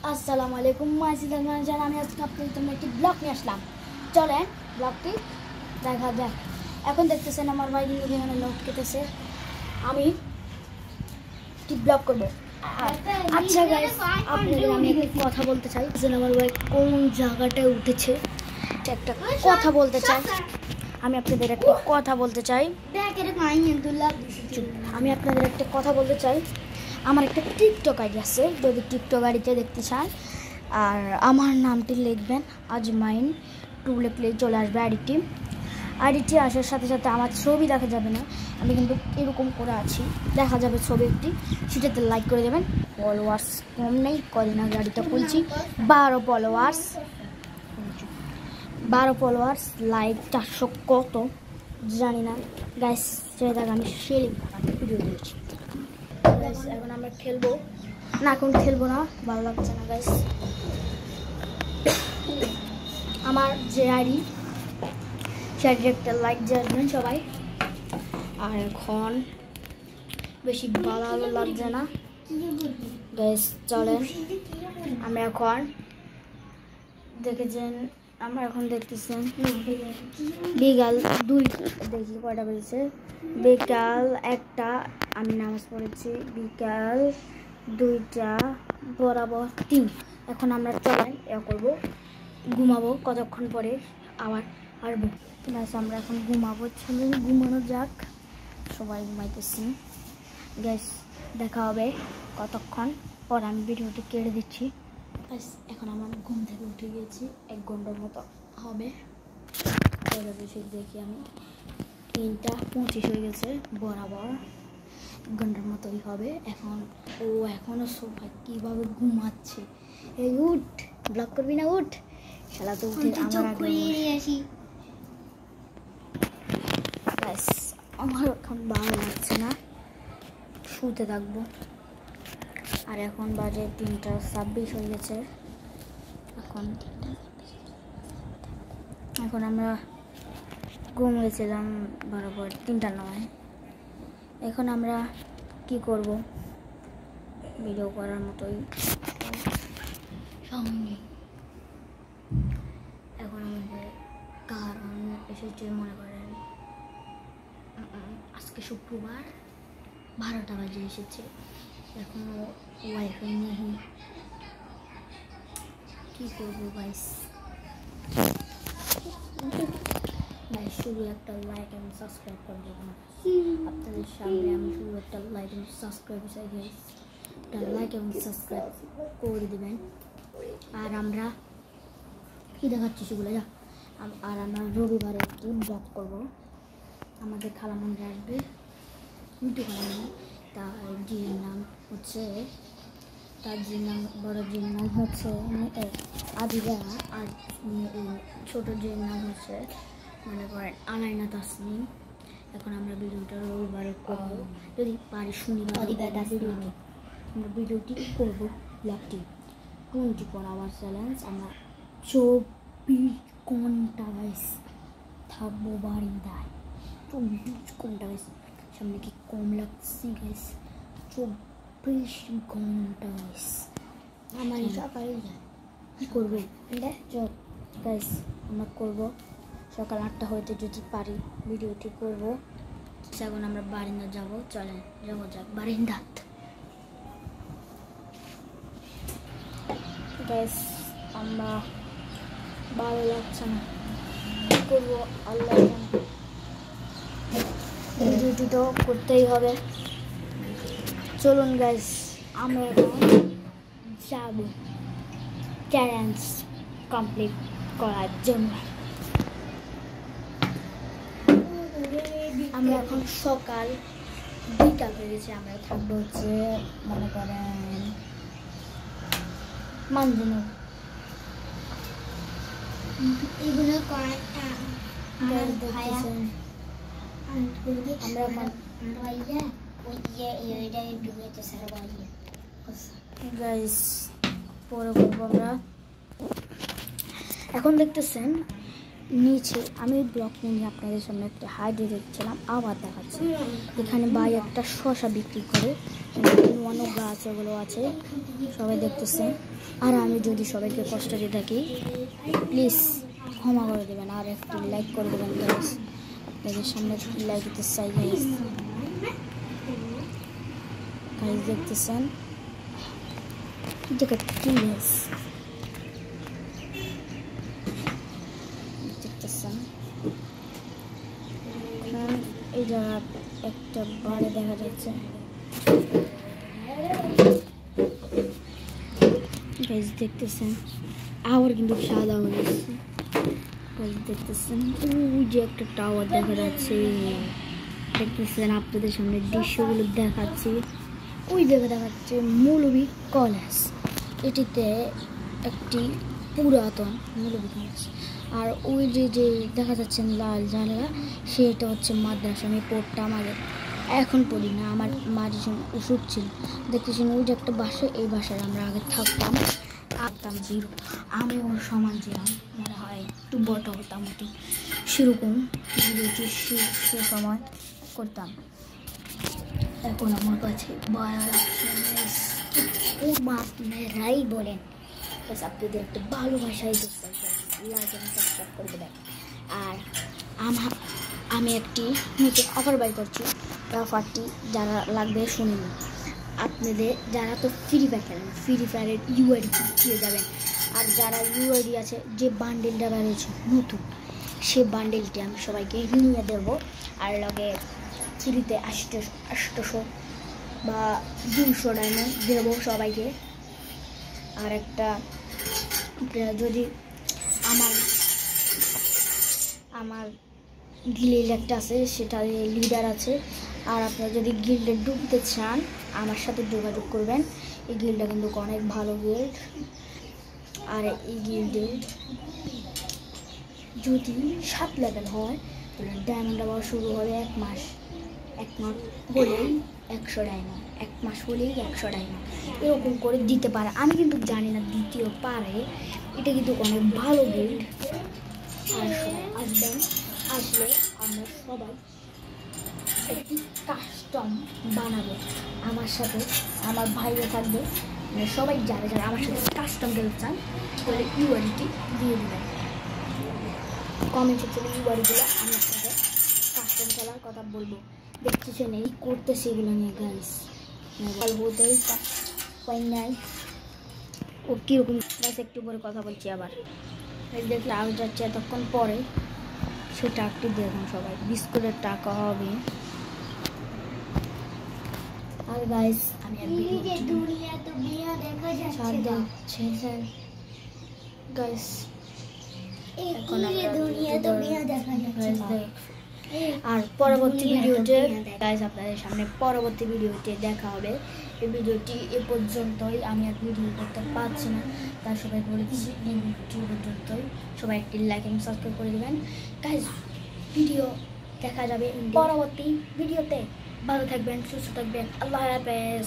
আসসালামু আলাইকুম মাসিদান জান আমি আজকে আপনাদের জন্য একটি ব্লগ নিয়ে আসলাম। চলেন ব্লগটি দেখা যাক। এখন দেখতেছেন আমার ভাই এখানে লোক কেটেছে, আমি একটি ব্লগ করবো। আচ্ছা গাইস, আপনাদের আমি একটি কথা বলতে চাই যে আমার ভাই কোন জায়গাটায় উঠেছে একটা কথা বলতে চাই। আমি আপনাদের একটা কথা বলতে চাই আমার একটা টিকটক আইডি আছে, যদি টিকটক আইডিতে দেখতে চান আর আমার নামটি লিখবেন আজমাইন 2 লিখলে চলে আসবে আইডিটি আসার সাথে সাথে আমার ছবি দেখা যাবে না, আমি কিন্তু এরকম করে আছি, দেখা যাবে ছবি একটি, সেটাতে লাইক করে দেবেন। ফলোয়ার্স কম নেই, কদিন আগে আইডিটা খুলছি, 12 ফলোয়ার্স, লাইক 400 কত জানি না গাইস। সেটা আমি সেলিং ভিডিও দিয়েছি। এখন আমরা খেলবো না, এখন খেলবো না, ভালো লাগছে না গাইস। আমার যে আইডি সেটি একটা লাইক দিয়ে সবাই। আর এখন বেশি ভালো লাগছে না গাইস, চলেন আমরা এখন দেখতেছেন বিকাল 2 দেখি কয়টা বেজেছে, বিকাল 1টা আমি নামাজ পড়েছি, বিকাল 2টা বরাবর 3। এখন আমরা চলেন করবো, ঘুমাবো, কতক্ষণ পরে আবার আসবো। গাইস আমরা এখন ঘুমাবো, চলুন ঘুমানো যাক, সবাই ঘুমাইতেছি গাইস। দেখা হবে কতক্ষণ পর, আমি ভিডিওটি কেটে দিচ্ছি। এখন আমার ঘুম থেকে উঠে গিয়েছি, 1 ঘন্টার মতো হবে। দেখি আমি 3:25 হয়ে গেছে, বরাবর 1 ঘন্টার মতোই হবে। এখনো সোফায় কীভাবে ঘুমাচ্ছে। এই উঠ, ব্লগ করবি না, উঠ, খেলা তো উঠে আমার এখন ভালো লাগছে না, শুতে থাকবো। আর এখন বাজে 3:26 হয়ে গেছে। এখন আমরা ঘুমিয়েছিলাম বরাবর 3:09। এখন আমরা কি করব, ভিডিও করার মতোই সঙ্গে। এখন আমাদের কারণ এসেছে, মনে করেন আজকে শুক্রবার 12টা বাজে এসেছে, এখনো ওয়াইফাই নেই, কি করবো গাইস। শুধু একটা লাইক এবং সাবস্ক্রাইব করে দেবো না আপনাদের সামনে, আমি শুধু একটা লাইক এবং সাবস্ক্রাইব চাই গাইস, একটা লাইক এবং সাবস্ক্রাইব করে দেবেন। আর আমরা কি দেখাচ্ছি সেগুলো যা। আর আমরা রবিবারে একটি ব্লগ করবো, আমাদের খালামন্দির আসবে, মিটু খালামন্দি, তার জির নাম হচ্ছে বড় জির নাম হচ্ছে আদিবা, আর ছোট জির নাম হচ্ছে মনে করেন আলাইনা তাসনিম। এখন আমরা ভিডিওটা রবিবারে করবো, যদি পারি শনিবার আমরা ভিডিওটি করবো, ব্লগটি 24 আওয়ার চ্যালেঞ্জ। আমরা 24 ঘন্টা গাইস থাকবো বারিন্দায়, 24 ঘন্টা গাইস। সামনে কি কম লাগছে গাইস, 24 ঘন্টা গাইস। আমার সকালে কি করবো গাইস, আমরা করবো সকাল 8টা হইতে, যদি পারি ভিডিওটি করবো। এখন আমরা বারিন্দা যাবো, চলেন যাবো যাক বারিন্দাত গাইস। আমরা ভালো লাগছে না, কি করবো, আল্লাহ জানে। ভিডিওটি তো করতেই হবে, চলুন গাইস আমরা এখন যাবো চ্যালেঞ্জ কমপ্লিট করার জন্য। আমরা এখন সকাল 2টা হয়ে গেছে, আমরা থাকবো হচ্ছে মনে করেন মানজুন। পরে করবো আমরা। এখন দেখতেছেন নিচে আমি ব্লক নিয়ে আপনাদের সামনে একটা হাইডে দেখছিলাম, আবার দেখাচ্ছি। এখানে ভাই একটা শশা বিক্রি করে, অনেক গাছ এগুলো আছে, সবাই দেখতেছে। আর আমি যদি সবাইকে কষ্ট দিয়ে থাকি, প্লিজ ক্ষমা করে দেবেন, আর একটু লাইক করে দেবেন গাইস। আপনাদের সামনে লাইক দিতে চাই গাইস। গাইস দেখতেছেন দেখতেছেন এই জায়গা একটা বাড়ি দেখা যাচ্ছে। গাইস দেখতেছেন আবার কিন্তু সাদা হয়ে গেছে। গাইস দেখতেছেন ওই যে একটা টাওয়ার দেখা যাচ্ছে, দেখতেছেন আপনাদের সামনে দৃশ্যগুলো দেখাচ্ছি। ওই জায়গা দেখাচ্ছে মৌলভী কলেজ, এটিতে একটি পুরাতন মৌলভী কলেজ। আর ওই যে যে দেখা যাচ্ছেন লাল জানলা, সেটা হচ্ছে মাদ্রাসা। আমি পড়তাম আগে, এখন পড়ি না, আমার মার ওষুধ ছিল। দেখতেছেন ওই যে একটা বাসা, এই বাসায় আমরা আগে থাকতাম। থাকতাম জিরো, আমি ওর সমান ছিলাম, মনে হয় একটু বড় হতাম ওটি, সেরকম সে সময় করতাম। এখন আমার কাছে আপনারাই বলেন, আপনাদের একটা ভালোবাসাই সাবস্ক্রাইব করে দেবেন। আর আমি একটি নতুন অফার বাই করছি, অফারটি যারা লাগবে শুনুন। আপনাদের যারা তো ফ্রি ফায়ার খেলেন, ফ্রি ফায়ারের ইউআইডি দিয়ে যাবেন। আর যারা ইউআইডি আছে, যে বান্ডেলটা বেরোচ্ছে নতুন, সে বান্ডেলটি আমি সবাইকে নিয়ে দেবো। আর লগে ফ্রিতে 800 বা 200 ডায়মন্ড দেবো সবাইকে। আর একটা যদি আমার গিল্ড একটা আছে, সেটা লিডার আছে। আর আপনারা যদি গিল্ডে ঢুকতে চান, আমার সাথে যোগাযোগ করবেন। এই গিল্ডটা কিন্তু অনেক ভালো গিল্ড। আর এই গিল্ডে যদি 7 লেভেল হয়, তাহলে ডায়মন্ড আবার শুরু হবে 1 মাস হলেই 100 ডায়মন্ড, 1 মাস হলেই 100 ডায়মন্ড, এরকম করে দিতে পারে। আমি কিন্তু জানি না দিতেও পারে, এটা কিন্তু অনেক ভালো গিল্ড। আর সবাই আসবেন, আসলে আমরা সবাই একটি কাস্টম বানাবো। আমার সাথে আমার ভাইও থাকবে, সবাই যারা যারা আমার সাথে কাস্টম খেলতে চান, তাহলে ইউআইডিটি দিয়ে দেবেন কমেন্ট সেকশনে। ইউআইডিগুলো আমি আপনাদের কাস্টম খেলার কথা বলবো। দেখতেছেন এই করতেছে এগুলো নিয়ে গাইস, বলতেই পাই নাই ও কীরকম গাইস। একটু পরে কথা বলছি আবার। দেখলে আগে যাচ্ছে এতক্ষণ পরে, সেটা একটু দেখুন সবাই, বিস্কুটের টাকা হবে। আর গাইস আমি গাইস আর পরবর্তী ভিডিওতে গাইস আপনাদের সামনে পরবর্তী ভিডিওতে দেখা হবে। এই ভিডিওটি এ পর্যন্তই, আমি আর ভিডিও করতে পারছি না, তার সবাই বলেছি এই পর্যন্তই। সবাই একটি লাইক এবং সাবস্ক্রাইব করে দেবেন গাইস। ভিডিও দেখা যাবে পরবর্তী ভিডিওতে। ভালো থাকবেন, সুস্থ থাকবেন, আল্লাহ হাফেজ।